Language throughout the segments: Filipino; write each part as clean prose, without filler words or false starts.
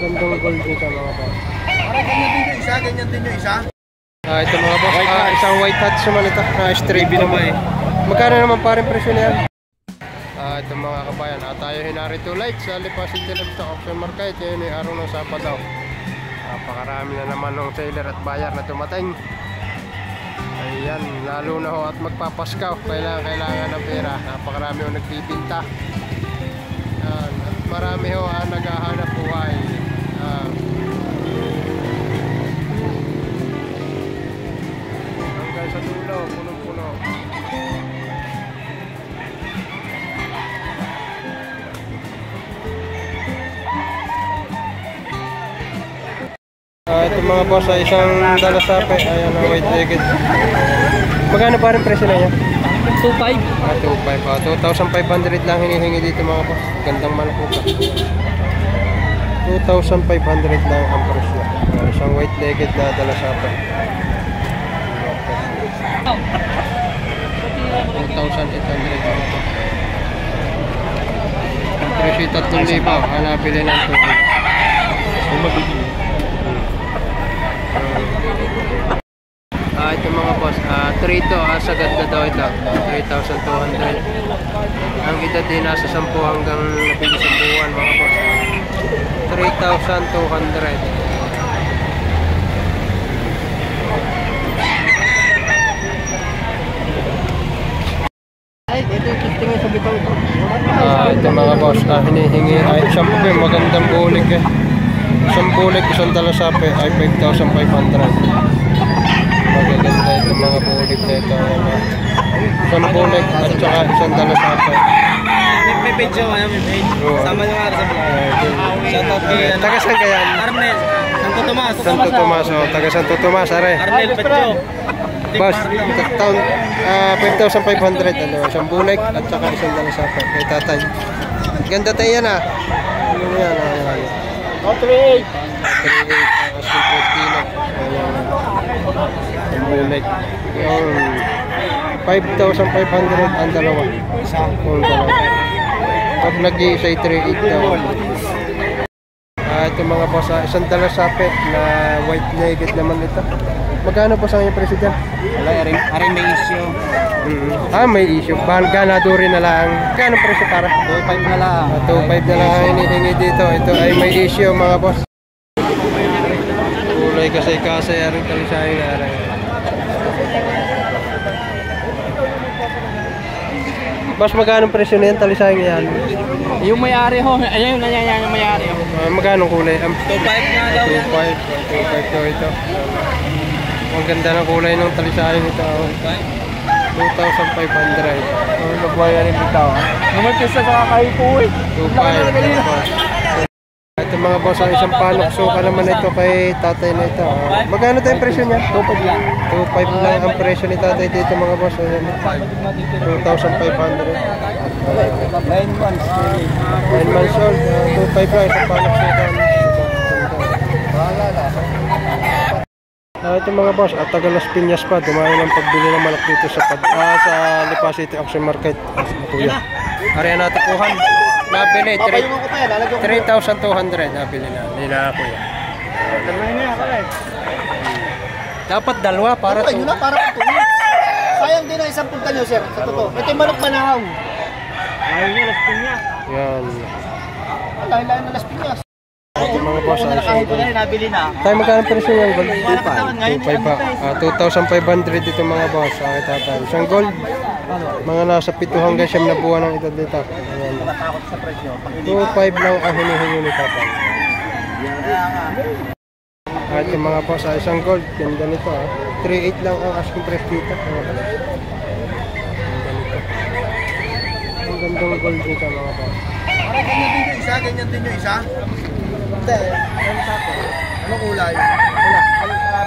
Gandang gold dito mga boss. Parang ganyan din yung isa, ganyan din yung isa. Ito mga boss, isang white hat naman ito, straight naman eh. Magkano naman parang presyo na yan? Ito mga kabayan, tayo hinarito light sa Lipa City Livestock Auction Market. Ngayon ay araw ng Sabado. Napakarami na naman ng seller at buyer na tumating. Ayan, lalo na ho at magpapaskaw, kailangan ng pera. Napakarami ho nagbibinta. At marami ho naghahanap buhay. Hanggang sa dulo, punong-puno. Ito mga boss ay isang dalasape. Ayan ang white legged. Magkano pa rin presyo na yan? 2.5. 2.5. 2,500 lang hinihingi dito mga boss. Gandang manok po. 2,500 lang ang presyo. Isang white legged na dalasape. 2,800 mga boss. Ang presyo 3,000. Hanapin ng 2,000. Ito mga boss, 3 to, sagad na daw ito, 3,200. Ang edad din nasa 10 hanggang 11 buwan mga boss, 3,200. Ito mga boss, hinihingi ay shampoo, magandang bulig eh. Isang bulig, isang dalasape ay 5,500. Magaganda ito mga bulig na ito. Isang bulig at saka isang dalasape. May page yung may page. Sama nyo nga sa vlog. Shoutout kay taga saan ka yan? Arnel, Santo Tomas. Santo Tomas, taga Santo Tomas, are. Arnel Petro. Boss, 5,500 ano, isang bulig at saka isang dalasape kay tatay. Ganda tayo yan ah. Ano yan? 3.8. 3.8 as compared kilo. Ang bulig. Yung 5,500 ang dalawa. Yung dalawa. Pag nag-iisa ay 3.8 daw. Ito mga boss, isang dalasape na white legged naman ito. Magkano po sa kanyang presyo dyan? Wala, aring may issue. May issue. Ganado rin na lang. Magkano presyo para? 2.5 na lang. 2.5 na lang ang hinihingi dito. Ito ay may issue mga boss. Kulay kasi aring talisahin na aring. Boss, magkano presyo na yan talisahin yan? Yung may-ari ho, ayun na yan yung may-ari ho. Magkano kulay? 2.5 na daw yan. 2.5 daw ito. Ang ganda ng kulay ng talisahin ito. 2,500. Magbayar rin bitaw. Numatisa sa kakaipo eh. 2.5. Ito mga boss, ang isang panok suka naman ito kay tatay na ito. Magkano tayong presyo niya? 2.5 lang. 2.5 lang ang presyo ni tatay dito mga boss. 2,500. 9 months. 9 months old. 2.5 lang isang panok suka. Ito mga boss, at taga Las Piñas pa, dumayo ng pagbili ng manok dito sa Lipa City Auction Market. Kuya, area natin kuhan. Nabili, 3,200 nabili na. Hindi na kuya. Dapat dalawa para Ano yun na, para patuloy. Sayang din ang isang punta nyo, sir. Sa totoo. Ito yung manok manahaw. Ayaw niya, Las Piñas. yan. Lahi-lahi na Las Piñas. Ito mga boss, Kahit na rin, nabili na. tayo magkano presyo yung gold? 2.5. 2.5 pa. 2,500 dito mga boss. Tatay. Isang gold. Mga nasa 7 hanggang 9 na buwan ang edad dito. Ayan. Takot sa presyo. 2.5 lang ang hinihingi ni tatay. Ito mga boss, isang gold. Ganda nito 3.8 lang ang asking price dito. Ang gandang gold dito mga boss. Parang ganyan din yung isa, ganyan din yung isa. Hindi. Anong kulay? Wala.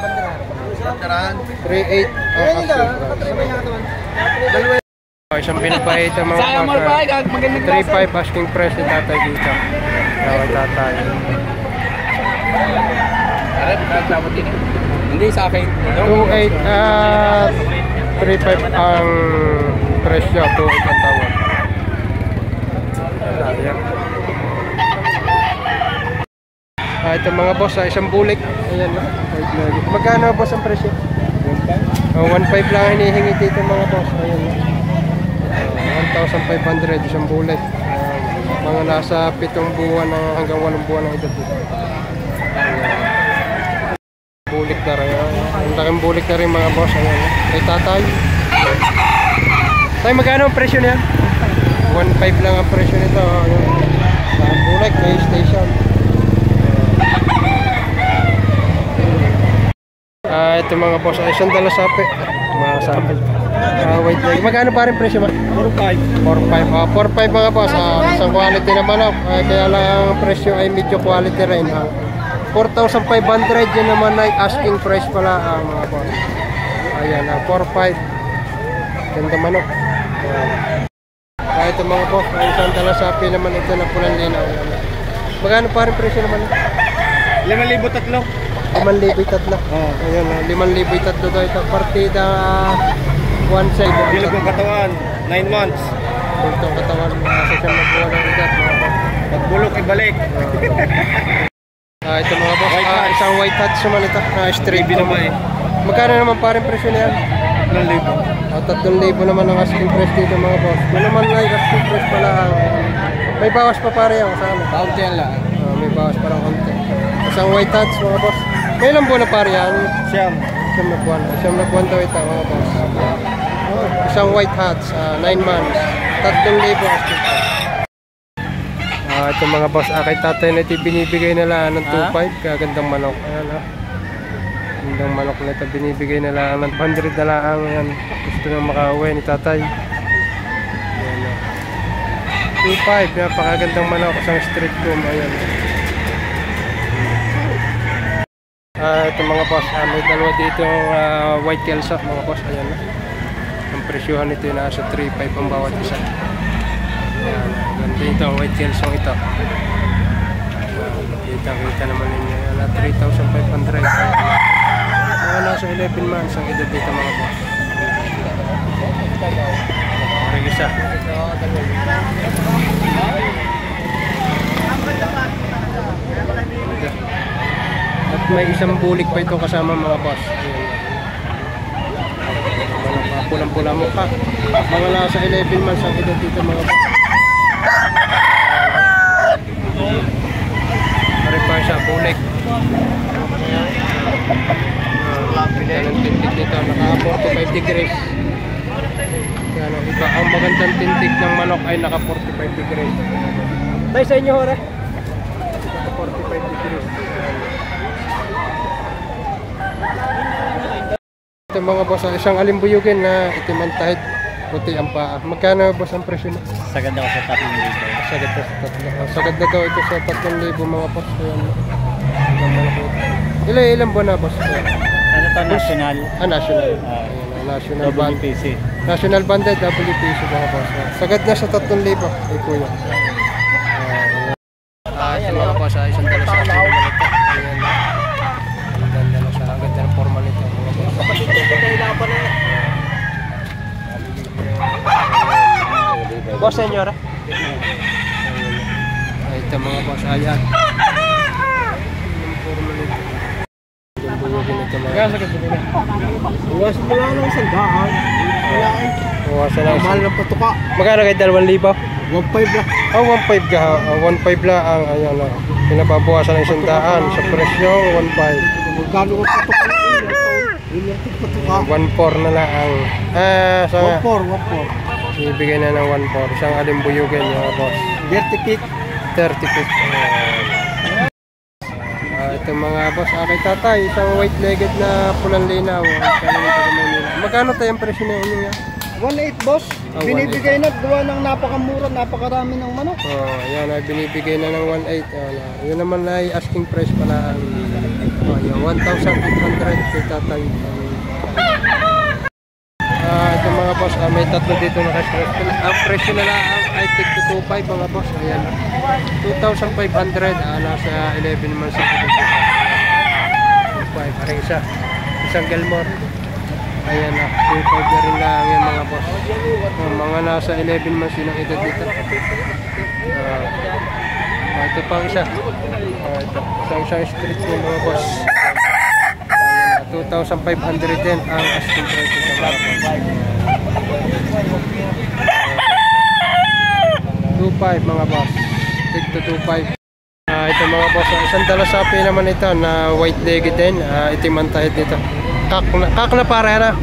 Banderahan. Banderahan. 3.8 ang asking price. Isang pinapahit ang mga Sayang mo boss. pa, magandang klase. 3.5 asking price ni tatay dito. Tatay. Hindi sa akin. 2.8 3.5 ang presyo. 2.8 ang tawag. Ito mga boss, isang bulik. Ayan na. Magkano boss ang presyo? 1.5 lang hinihingi dito mga boss. Ayan na. 1,500 isang bulik. Mga nasa 7 buwan hanggang 8 buwan ang edad dito. Bulik na rin. Ang laking bulik na rin mga boss. Ayan na. Kay tatay. Tay, magkano ang presyo niya? 1.5 lang ang presyo nito. Ang bulik, may station. Ito mga boss, ay sandala sapi. Mga sapi. Wait lang. Magkano pa rin presyo ba? 4.5. 4.5 mga boss. Isang quality na manok. Kaya lang ang presyo ay medyo quality rin. 4,500 yun naman ay asking price pala mga boss. Ayan, 4.5. Ganda manok. Ito mga boss, ay sandala sapi naman ito na pulang linaw. Magkano pa rin presyo naman? 5,000 5,000 tatlo. Ayan, 5,000 tatlo daw ito. Partida 1 side. Bilog ng katawan, 9 months. Bultong katawan, sa siyang magbuwan ng edad. Pagbulok, ibalik. Ito mga boss, isang white hats naman ito. Straight Baby naman eh. Magkano naman pa rin presyo na yan? 3,000 naman ang asking price dito mga boss. Yun naman ay asking price pala. May bawas pa pare yan. Kaunti yan lang. May bawas parang konti. Isang white hats mga boss. May ilang buwan na pare yan? Siyam. Siyam na buwan daw ito mga boss. Isang white hats, 9 months. 3,000 asking price. Ito mga boss, kay tatay na ito binibigay nila ng 2.5. Kagandang manok. Ayan ha. Gandang manok na ito binibigay nila ng 100 na lang. Ayan. Gusto nang makauwi ni tatay. Ayan ha. 2.5. Napakagandang manok. Isang street room. Ayan. Ito mga boss, may dalawa dito white kelso mga boss. Ayan ha. Ang presyuhan nito yung nasa 3.5 ang bawat isa. Ayan, ganda ito ang white kelso ito. Kita naman ninyo yan, 3,500. Nasa 11 months ang edad dito mga boss. Parang isa. At may isang bulik pa ito kasama mga boss. Pulang-pula mukha. Mga nasa 11 months ang edad dito mga boss. Pare-pa siya, bulik. Ang tintig nito, naka 45 degrees. Yan, iba, ang magandang tintig ng manok ay naka 45 degrees. Tayo sa inyo hore. Naka 45 degrees. Ito mga boss, isang alimbuyugin na itimantahid. Puti ang paa. Magkano boss ang presyo na? Sagad ako sa 3,000. Sagad na sa 3,000. Sagad na daw ito sa 3,000 mga boss. Ilang buwan na boss? Ano to? National? National. National band. WPC. National banded WPC mga boss. Sagad na sa 3,000 ay kuya. Ito mga boss, isang dala sa akin naman ito. Ayan. Ganda na siya. Ang ganda ng formal nito mga boss. Boss, senyora. Ito mga boss, ayan. Uwas mo lang ng isang daan. Uwasan lang. Mahal ng patuka. Magkano kayo 2,000? 1.5 lang. 1.5 ka. 1.5 lang ang ayan na. Pinababawasan ng 100 sa presyo 1.5. Magkano ang patuka? Ilang patuka? 1.4 na lang ang. So 1.4. ibigay na ng 1.4. Isang alimbuyugin mga boss. 30 feet. 30 feet. Ito mga boss, kay tatay, isang white-legged na pulang linaw. Magkano tayo ang presyo na inyo yan? 1.8 boss. Binibigay na gawa ng napakamura, napakarami ng manok. Ayan, binibigay na ng 1.8. Yun naman ay asking price pala. 1,800 kay tatay. Ito mga boss, may tatlo dito na stress. Ang presyo na lang ay tig to 2.5 mga boss. Ayan, 2,500. Nasa 11 months. 2.5. Parang isa. Isang Gilmore. Ayan na, 2.5 na rin lang yan mga boss. Mga nasa 11 months yun ang edad dito. Ito pang isa. Ito. Isang street ng mga boss. 2,500 din ang asking price ito mga boss. 2,500 mga boss. Tig to 2,500. Ito mga boss. Isang dalasapi naman ito na white legged din. Itim ang tahid nito. Kak na para na.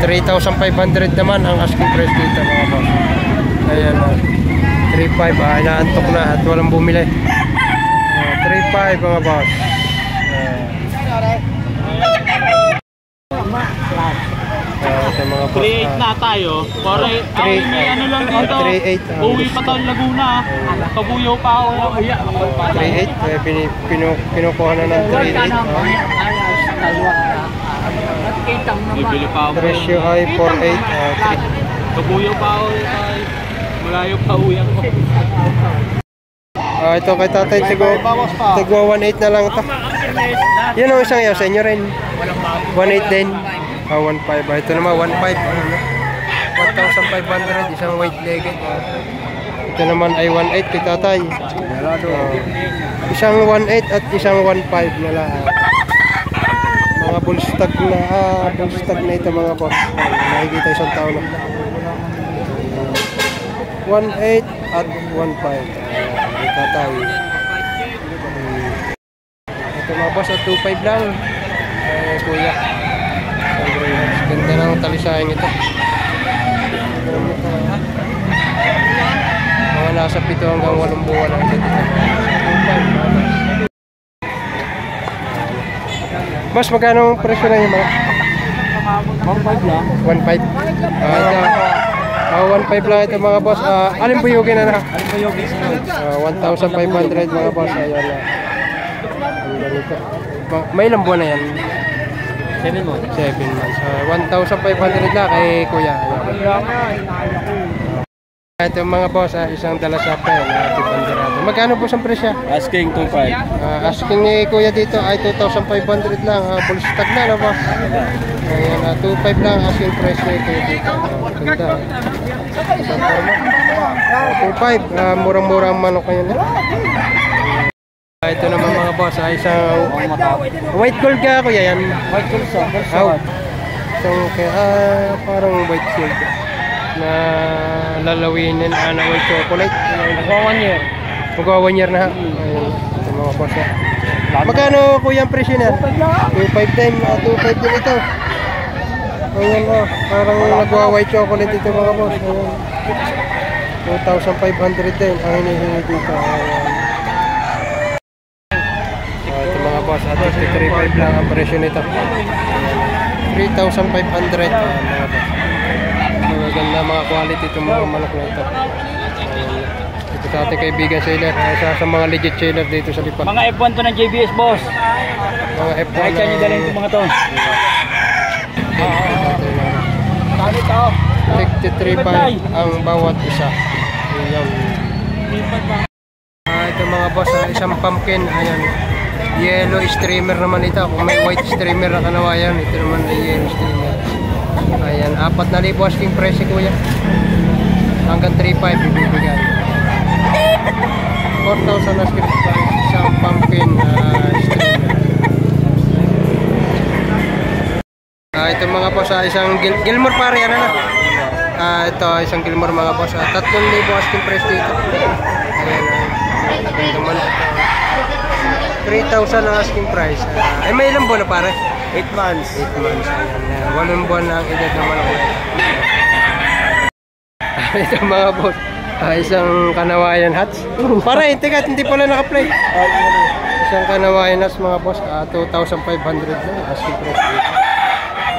3,500 naman ang asking price dito mga boss. Ayan. 3,500. Inaantok na at walang bumili. 3,500 mga boss. Ito mga boss. 3.8 na tayo. Para may ano lang dito. 3,800. Uwi pa tayo Laguna. Kabuyaw pa ako. 3,800. Kinukuha na ng 3,800. Bibili pa ako. Presyo ay 4,800. Kabuyaw pa ako. Malayo pa uwi ako. Ito kay tatay, tigwa 1,800 na lang ito. Yun ang isang yaw sa inyo rin. 1,800 din. 1,500. Ito naman 1,500. 1,500. Isang white legged. Ito naman ay 1,800 kay tatay. Isang 1,800 at isang 1,500 na lang. Mga bullstag na ito mga boss. Nakikita isang tao na. 1,800 at 1,500. Tatay. Ito mga boss at 2,500 lang. Kuya. Ganda ng talisayan ito. Mga nasa 7 hanggang 8 buwan lang ito. 2,500. Boss, magkano ang presyo na yung mga? 1.5 lang. 1,500. Ito. 1,500 lang ito mga boss. Alin po yung na? Ano ba yung business? 1,500 mga boss. Ayan na. Ang ganito. May ilang buwan na yan? 7 months. 7 months. 1,500 lang kay kuya. Ito mga boss, isang dalasape na tibandurado. Magkano po ang presyo? Asking 2.5. Asking ni kuya dito ay 2,500 lang. Full stock na no boss? Ayan, 2,500 lang asking price ni kuya dito. Ganda. 2,500. Murang-murang manok kayo na. Ito naman mga boss, isang white gold ka kuya yan. White gold sa. So, parang white gold na lalawinin na white chocolate. Nagwa 1 year. Magwa 1 year na ha. Ayun, ito mga boss. Magkano kuya ang presyo na? 2,500 din. 2,500 din ito. Ayan o, parang nagwa white chocolate ito mga boss. Ayan. 2,500 din ang hinihingi dito. Ayan. Ito mga boss, at 3,500 lang ang presyo nito. 3,500 mga boss. Maganda mga quality itong mga manok na ito. Ito sa ating kaibigan seller, isa sa mga legit seller dito sa Lipa. Mga F1 to ng JBS boss. Mga F1 Kahit saan nyo dalhin itong mga to. Bakit ako? 63 ang bawat isa. Ayan. Ito mga boss, isang pumpkin. Ayan. Yellow streamer naman ito. Kung may white streamer na kanawayan, ito naman ay yellow streamer. Ayan, 4,000 asking price si kuya. Hanggang 3,500 ibibigay. 4,000 asking price. Isang pumpkin streamer. Ito mga boss, isang Gilmore pare, ano na? Ito, isang Gilmore mga boss. 3,000 asking price dito. Ayan, ito naman. 3,000 ang asking price. Ay, may ilang buwan na pare? 8 months. 8 months. Ayan. 8 buwan na ang edad naman ako. Ito mga boss. Isang Kanawayan hats. Pare, hindi pala naka-play. Isang Kanawayan hats mga boss. 2,500 na asking price dito.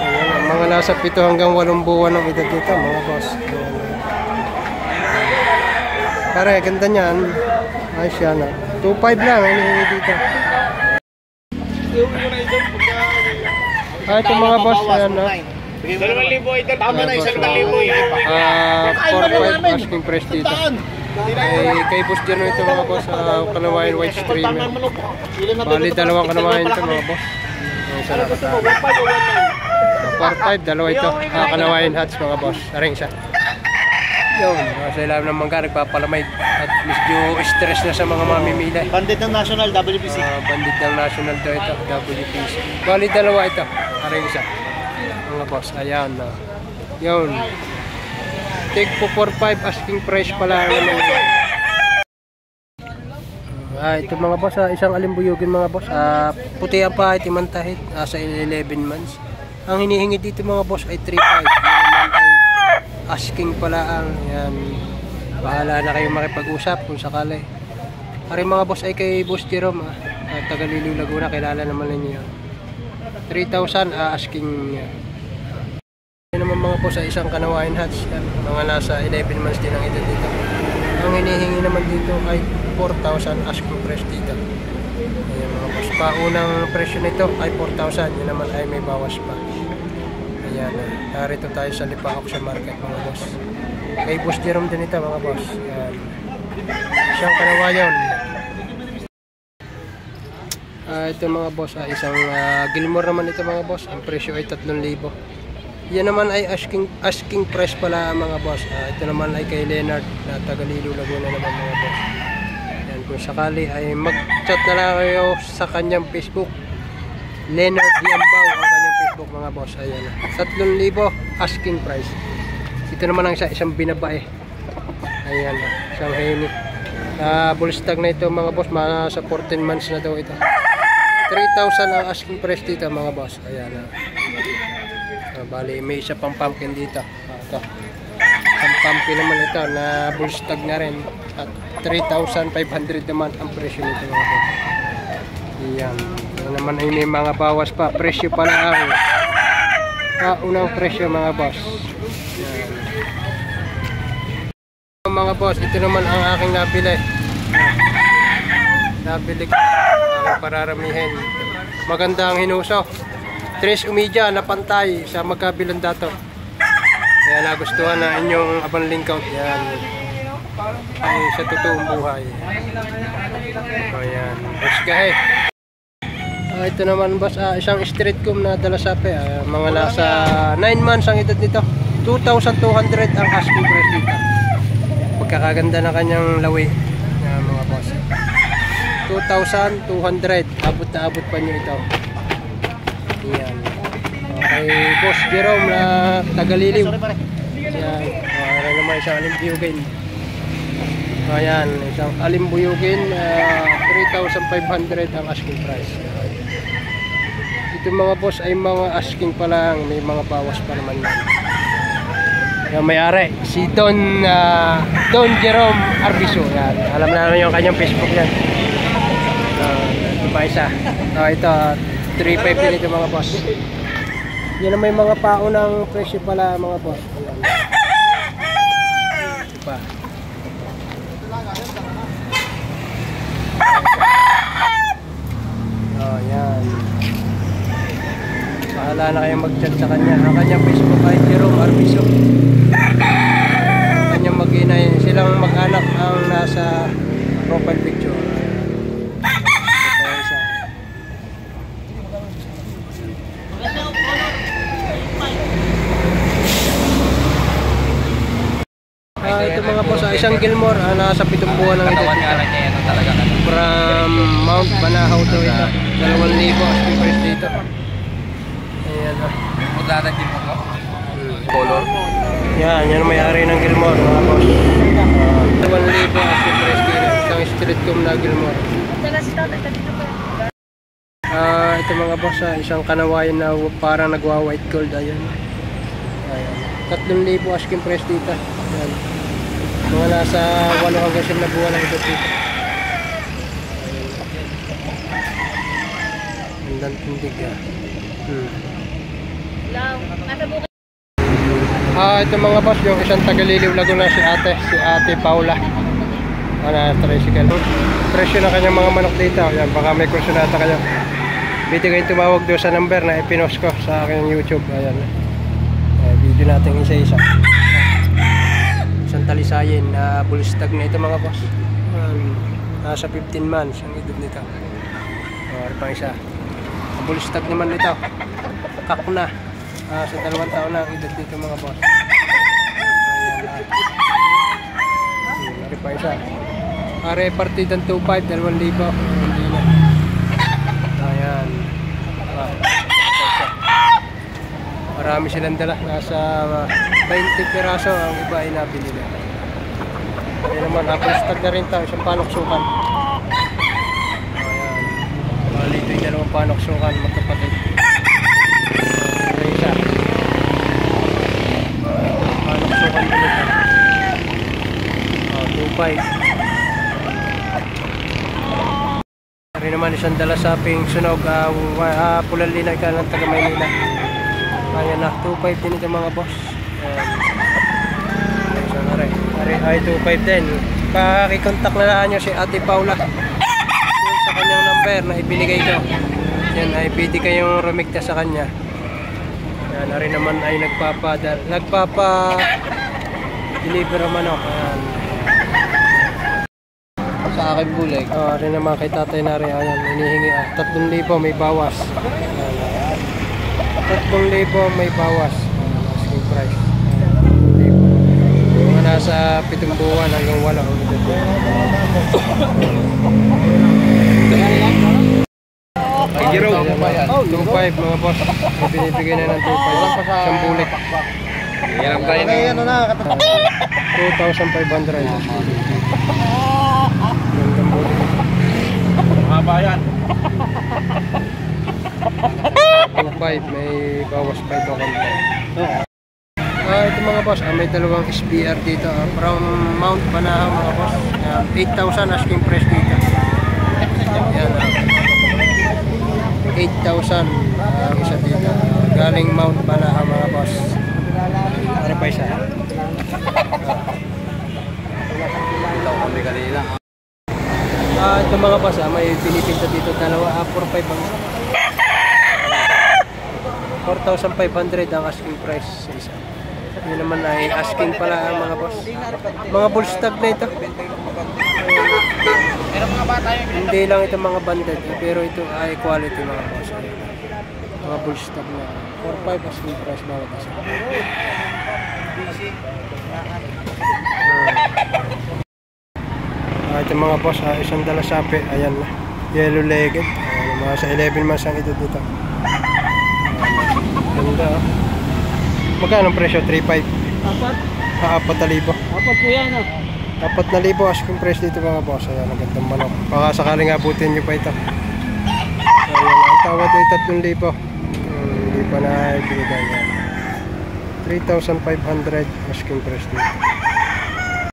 Ayan. Mga nasa 7 hanggang 8 buwan ang edad dito mga boss. Ayan. Pare, ganda niyan. Ayos yan. 2,500 lang ang hinihingi dito. Ito mga boss, ayan na. 2,000 ito. Tama na, 1,000 yan. 4,500 asking price dito. Kay Boss Jano ito mga boss, Kanawayan white streamer. Bali, dalawang Kanawayan ito mga boss. Isa na kasama. 4,500, dalawa ito. Kanawayan hats mga boss. Aring isa. Yun, sa ilalim ng mangga, nagpapalamay at medyo stress na sa mga mamimili. Bandit ng National WBC. Bandit ng National to ito, WPC. Bali dalawa ito, parang isa. Mga boss, ayan. Yun. Take po 4-5, asking price pala. Ito mga boss, isang alimbuyugin mga boss. Puti ang pahit, imantahit, sa 11 months. Ang hinihingi dito mga boss ay 3-5. Asking pala ang yan. Bahala na kayo makipag-usap kung sakali. Ari mga boss ay kay Boss Jerome, taga Liliw Laguna, kilala naman ninyo. 3,000 asking niya. Yan naman mga boss ay isang Kanawain Hats, mga nasa 11 months din ang edad dito. Ang hinihingi naman dito ay 4,000 asking price dito. Ayan mga boss, paunang presyo nito ay 4,000, yun naman ay may bawas pa. Ayan, narito tayo sa Lipa Auction Market mga boss. Kay Boss Jerome din ito mga boss. Ayan. Isang Kanawayon. Ito mga boss, isang Gilmore naman ito mga boss. Ang presyo ay 3,000. Yan naman ay asking price pala mga boss. Ito naman ay kay Leonard na taga Liliw Laguna naman mga boss. Ayan, kung sakali ay mag-chat na lang kayo sa kanyang Facebook. Leonard Yambao ang kanyang Facebook mga boss. Ayan, 3,000 asking price. Ito naman ang isang binabae. Ayan, isang Henny. Bullstag na ito mga boss, sa 14 months na daw ito. 3,000 ang asking price dito mga boss. Ayan. Bali, may isa pang pumpkin dito. Ito. Isang pumpkin naman ito na bullstag na rin. At 3,500 naman ang presyo nito mga boss. Ayan. Yan naman ay may mga bawas pa. Presyo pala ang unang presyo mga boss. Ayan. Mga boss, ito naman ang aking nabili. Nabili ko pararamihin. Maganda ang hinuso. 3 umidya na pantay sa magkabilang dato. Kaya nagustuhan na inyong abang lingkout. Yan. Ay sa totoong buhay. Ayan. Busgahe. Ito naman boss, isang street comb na dalasape. Mga nasa 9 months ang edad nito. 2,200 ang asking price dito. Pagkakaganda na kanyang lawi. Mga boss. 2,200. Abot na abot pa nyo ito. Ayan. Okay, Boss Jerome na taga Liliw. Ayan. Ayan naman isang alimbuyugin. Ayan, isang alimbuyugin. 3,500 ang asking price. Ito mga boss ay mga asking pa lang. May mga bawas pa naman yan. Yung may-ari, si Don Jerome Arbiso. Yan. Alam na naman yung kanyang Facebook yan. Ito pa isa. Ito, 3,500 din ito mga boss. Yan na may mga paunang presyo pala mga boss. Ayan. Ito pa. Yan. Bahala na kayong mag-chat sa kanya. Ang kanyang Facebook ay Jerome Arbiso. Ang kanyang mag-inay. Silang mag-anak ang nasa profile picture. Ito mga boss, isang Gilmore, nasa 7 buwan ng edad dito. From Mount Banahaw to ito. 2,000 asking price dito. Ayan o. Magdadagin mo ko? Color? Yan may-ari ng Gilmore mga boss. 2,000 asking price dito. Isang street comb na Gilmore. Ito mga boss, isang Kanawayan na parang nagwa-white gold. Ayan. 3,000 asking price dito. Ayan. Mga nasa 8 hanggang 9 na buwan ang ito dito. Ang tindig ito mga boss, yung isang taga Liliw Laguna, si ate Paula. Tricycle. Presyo na kanyang mga manok dito. Ayan, baka may kursunata kayo. Pwede kayong tumawag doon sa number na ipinost ko sa aking YouTube. Ayan. Video natin isa-isa. Isang talisayin na bullstag na ito mga boss. Nasa 15 months ang edad nito. Pang isa. Bullstag naman nito. Kak na. Sa 2 taon na ang edad nito mga boss. Ayan. pa isa. Are partidang 2.5, 2,000. Hindi na. Ayan. Marami silang dala. Nasa 20 piraso ang iba ay nabili na. Ayan naman, apple stock na rin tayo. Isang panoksukan. Ayan. Bali ito yung dalawang panoksukan, magkapatid. Ayan isa. Panoksukan ulit. 2.5. Rin naman isang dala sa ping sunog. Pulalina ka ng taga Maynila. Ayan na, 2.5 din ito mga boss. Ay 2.5 din. Pakikontak na lang nyo si Ate Paula sa kanyang number na ibinigay ko. Yan ay pwede kayong rumigta sa kanya. Yan na rin naman ay nagpapa-deliver manok. Ayan. Sa akin bulig. Rin naman kay tatay na rin. Ayan, hinihingi 3,000 may bawas. 3,000 may bawas. Asking price. Mga nasa 7 buwan hanggang 8 ang ito. 2.5 mga boss. Binibigay na ng 2.5. Isang bulik. Yan kayo na. 2,500. Gandang bulik. Mahaba yan. 2.5 may bawas pa ito konti. Ito mga boss, may dalawang SBR dito from Mount Banahaw mga boss. 8,000 asking price dito. Ayan, 8,000 ang isa dito. Galing Mount Banahaw mga boss. Para pa isa. Ito mga boss, may pinipinta dito dalawa, 4,500 ang isa. 4,500 ang asking price sa isa. Yun naman ay asking pala ang mga boss. Mga bull stag na ito. Hindi lang ito mga banded, pero ito ay quality mga boss. Mga bull stag na 4,500 asking price bawat isa. Ito mga boss, isang dala sapi. Ayan na, yellow legged. Mga sa 11 months ang ito dito. Ganda. Magkano ang presyo? 3.5? 4,000. 4 po yan 4,000 asking price dito mga boss. Ayan, ang gandang manok. Baka sakaling abutin nyo pa ito. Ayan, ang tawad ay 3,000. Hindi pa na ibinigay yan. 3,500 asking price dito.